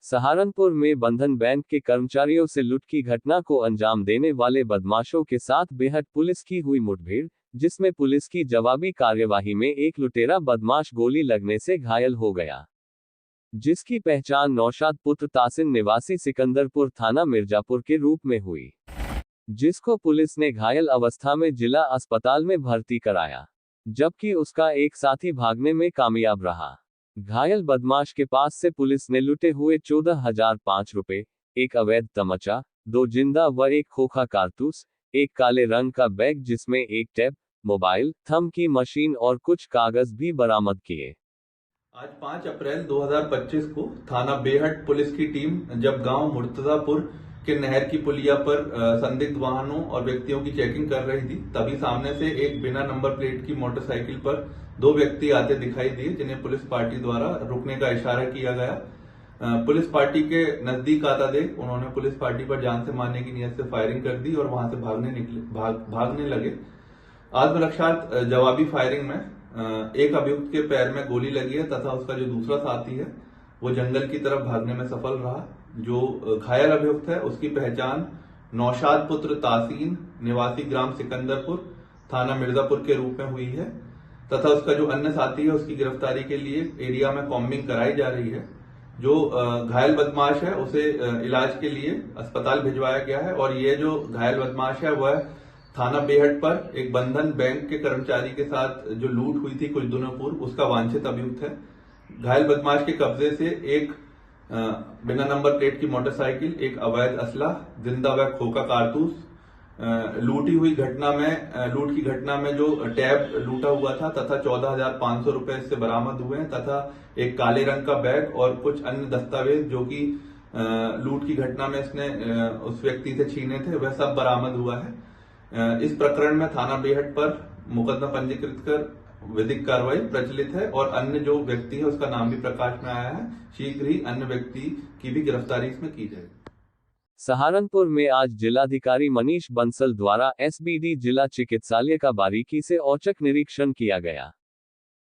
सहारनपुर में बंधन बैंक के कर्मचारियों से लूट की घटना को अंजाम देने वाले बदमाशों के साथ बेहद पुलिस की हुई मुठभेड़, जिसमें पुलिस की जवाबी कार्यवाही में एक लुटेरा बदमाश गोली लगने से घायल हो गया, जिसकी पहचान नौशाद पुत्र तासिन निवासी सिकंदरपुर थाना मिर्जापुर के रूप में हुई, जिसको पुलिस ने घायल अवस्था में जिला अस्पताल में भर्ती कराया, जबकि उसका एक साथी भागने में कामयाब रहा। घायल बदमाश के पास से पुलिस ने लूटे हुए 14,005 रुपए, एक अवैध तमचा, 2 जिंदा व एक खोखा कारतूस, एक काले रंग का बैग जिसमें एक टैब, मोबाइल, थंब की मशीन और कुछ कागज भी बरामद किए। आज 5 अप्रैल 2025 को थाना बेहट पुलिस की टीम जब गांव मुर्तजापुर के नहर की पुलिया पर संदिग्ध वाहनों और व्यक्तियों की चेकिंग कर रही थी, तभी सामने से एक बिना नंबर प्लेट की मोटरसाइकिल पर 2 व्यक्ति आते दिखाई दिए, जिन्हें पुलिस पार्टी द्वारा रुकने का इशारा किया गया। पुलिस पार्टी के नजदीक आता देख उन्होंने पुलिस पार्टी पर जान से मारने की नियत से फायरिंग कर दी और वहां से भागने लगे। आत्मरक्षार्थ जवाबी फायरिंग में एक अभियुक्त के पैर में गोली लगी है तथा उसका जो दूसरा साथी है वो जंगल की तरफ भागने में सफल रहा। जो घायल अभियुक्त है उसकी पहचान नौशाद पुत्र तासीन निवासी ग्राम सिकंदरपुर थाना मिर्जापुर के रूप में हुई है तथा उसका जो अन्य साथी है उसकी गिरफ्तारी के लिए एरिया में कॉम्बिंग कराई जा रही है। जो घायल बदमाश है उसे इलाज के लिए अस्पताल भिजवाया गया है और ये जो घायल बदमाश है वह थाना बेहट पर एक बंधन बैंक के कर्मचारी के साथ जो लूट हुई थी कुछ दिनों पूर्व उसका वांछित अभियुक्त है। घायल बदमाश के कब्जे से एक बिना नंबर प्लेट की मोटरसाइकिल, एक अवैध असला, जिंदा व खोखा कारतूस, लूट की घटना में जो टैब लूटा हुआ था तथा 14,500 रुपए इससे बरामद हुए हैं तथा एक काले रंग का बैग और कुछ अन्य दस्तावेज जो कि लूट की घटना में इसने उस व्यक्ति से छीने थे वह सब बरामद हुआ है। इस प्रकरण में थाना बेहट पर मुकदमा पंजीकृत कर विधिक कार्रवाई प्रचलित है और अन्य जो व्यक्ति है उसका नाम भी प्रकाश में आया है। शीघ्र ही अन्य व्यक्ति की भी गिरफ्तारी इसमें की जाएगी। सहारनपुर में आज जिलाधिकारी मनीष बंसल द्वारा एसबीडी जिला चिकित्सालय का बारीकी से औचक निरीक्षण किया गया।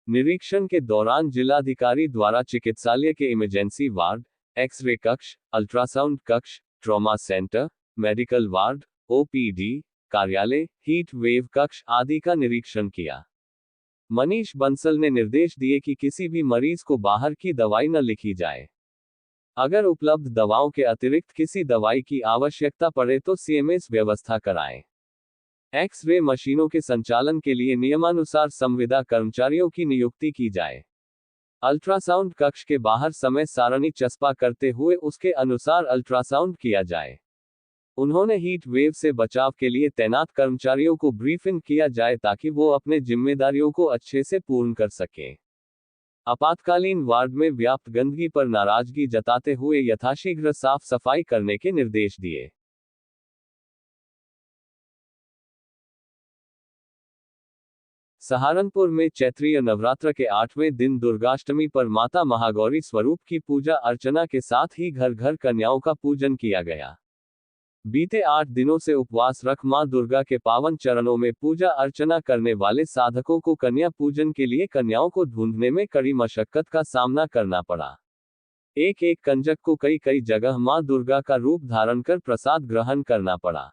निरीक्षण के दौरान जिलाधिकारी द्वारा चिकित्सालय के इमरजेंसी वार्ड, एक्सरे कक्ष, अल्ट्रासाउंड कक्ष, trauma centre, medical ward, OPD, कार्यालय, हीट वेव कक्ष आदि का निरीक्षण किया। मनीष बंसल ने निर्देश दिए कि किसी भी मरीज को बाहर की दवाई न लिखी जाए। अगर उपलब्ध दवाओं के अतिरिक्त किसी दवाई की आवश्यकता पड़े तो सीएमएस व्यवस्था कराएं। एक्स-रे मशीनों के संचालन के लिए नियमानुसार संविदा कर्मचारियों की नियुक्ति की जाए। अल्ट्रासाउंड कक्ष के बाहर समय सारणी चस्पा करते हुए उसके अनुसार अल्ट्रासाउंड किया जाए। उन्होंने हीट वेव से बचाव के लिए तैनात कर्मचारियों को ब्रीफिंग किया जाए ताकि वो अपने जिम्मेदारियों को अच्छे से पूर्ण कर सकें। आपातकालीन वार्ड में व्याप्त गंदगी पर नाराजगी जताते हुए यथाशीघ्र साफ सफाई करने के निर्देश दिए। सहारनपुर में चैत्रीय नवरात्र के 8वें दिन दुर्गाष्टमी पर माता महागौरी स्वरूप की पूजा अर्चना के साथ ही घर घर कन्याओं का पूजन किया गया। बीते 8 दिनों से उपवास रख मां दुर्गा के पावन चरणों में पूजा अर्चना करने वाले साधकों को कन्या पूजन के लिए कन्याओं को ढूंढने में कड़ी मशक्कत का सामना करना पड़ा। एक एक कंजक को कई जगह मां दुर्गा का रूप धारण कर प्रसाद ग्रहण करना पड़ा।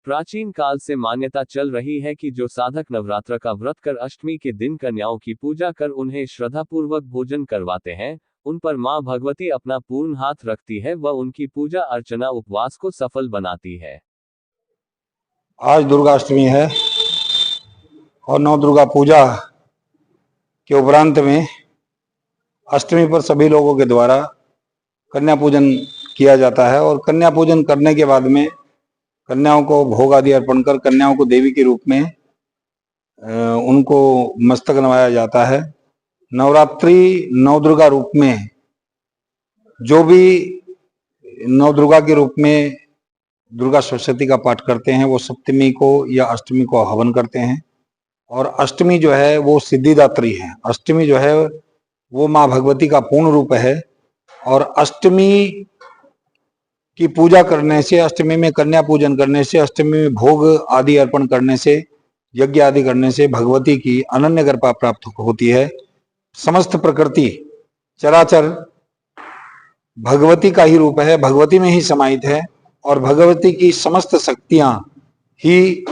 प्राचीन काल से मान्यता चल रही है कि जो साधक नवरात्र का व्रत कर अष्टमी के दिन कन्याओं की पूजा कर उन्हें श्रद्धापूर्वक भोजन करवाते हैं, उन पर मां भगवती अपना पूर्ण हाथ रखती है व उनकी पूजा अर्चना उपवास को सफल बनाती है। आज दुर्गाष्टमी है और नौ दुर्गा पूजा के उपरांत में अष्टमी पर सभी लोगों के द्वारा कन्या पूजन किया जाता है और कन्या पूजन करने के बाद में कन्याओं को भोग आदि अर्पण कर कन्याओं को देवी के रूप में उनको मस्तक नवाया जाता है। नवरात्रि नौ दुर्गा रूप में जो भी नौ दुर्गा के रूप में दुर्गा सप्तशती का पाठ करते हैं वो सप्तमी को या अष्टमी को हवन करते हैं और अष्टमी जो है वो सिद्धिदात्री है। अष्टमी जो है वो माँ भगवती का पूर्ण रूप है और अष्टमी की पूजा करने से, अष्टमी में कन्या पूजन करने से, अष्टमी में भोग आदि अर्पण करने से, यज्ञ आदि करने से भगवती की अनन्य कृपा प्राप्त होती है। समस्त प्रकृति चराचर भगवती का ही रूप है, भगवती में ही समाहित है और भगवती की समस्त शक्तियां ही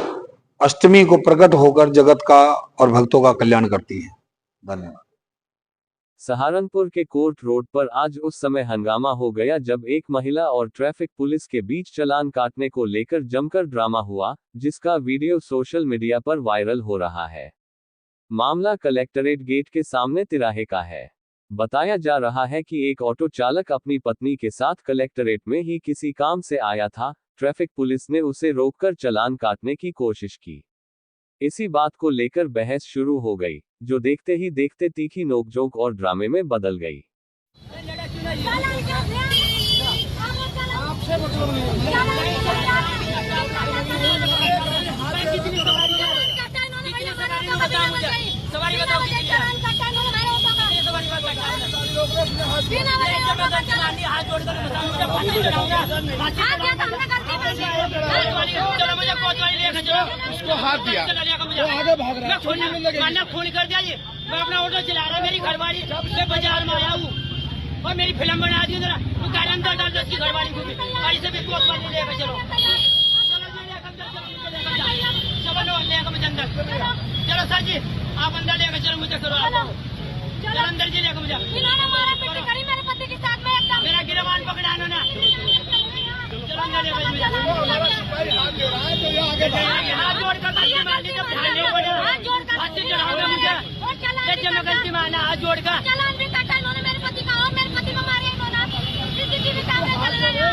अष्टमी को प्रकट होकर जगत का और भक्तों का कल्याण करती है। धन्यवाद। सहारनपुर के कोर्ट रोड पर आज उस समय हंगामा हो गया जब एक महिला और ट्रैफिक पुलिस के बीच चालान काटने को लेकर जमकर ड्रामा हुआ, जिसका वीडियो सोशल मीडिया पर वायरल हो रहा है। मामला कलेक्टरेट गेट के सामने तिराहे का है। बताया जा रहा है कि एक ऑटो चालक अपनी पत्नी के साथ कलेक्टरेट में ही किसी काम से आया था। ट्रैफिक पुलिस ने उसे रोककर चालान काटने की कोशिश की। इसी बात को लेकर बहस शुरू हो गई, जो देखते ही देखते तीखी नोकझोंक और ड्रामे में बदल गई। उसको हाथ दिया, वो आगे भाग रहा है, मैंने फोन कर दिया जी, मैं अपना ऑटो चला रहा, मेरी घरवाली मैं बाजार में आया हूँ और मेरी फिल्म बना दी जरा, तो गाड़ी अंदर डाल दो उसकी घरवाली को भी, और इसे भी कोतवाली लेकर चलो, चलो सर जी आप अंदर लेकर चलो, मुझे करो चलो अंदर जी लेकर मुझे, मेरे पति के साथ में एकदम मेरा गिरवान पकड़ा ना, चलो अंदर लेकर मुझे, हाथ जोड़कर मैं गलती माना, हाथ जोड़कर चालान भी काटा इन्होंने मेरे पति का, और मेरे पति को मारे इन्होंने, सीसीटीवी कैमरे चल रहे हैं,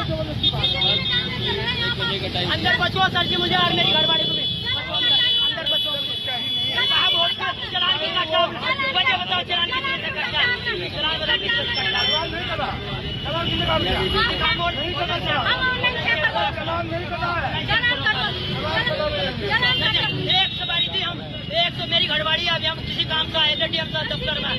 अंदर बचो सर जी मुझे और मेरी घरवाली को भी अंदर बचो, चलान भी काटा, वजह बताओ चलान कितने से काटा, चलान बता कितने से काटा, एक सवारी थी हम, एक तो मेरी घरवाली अभी हम किसी काम का आए थे दफ्तर में,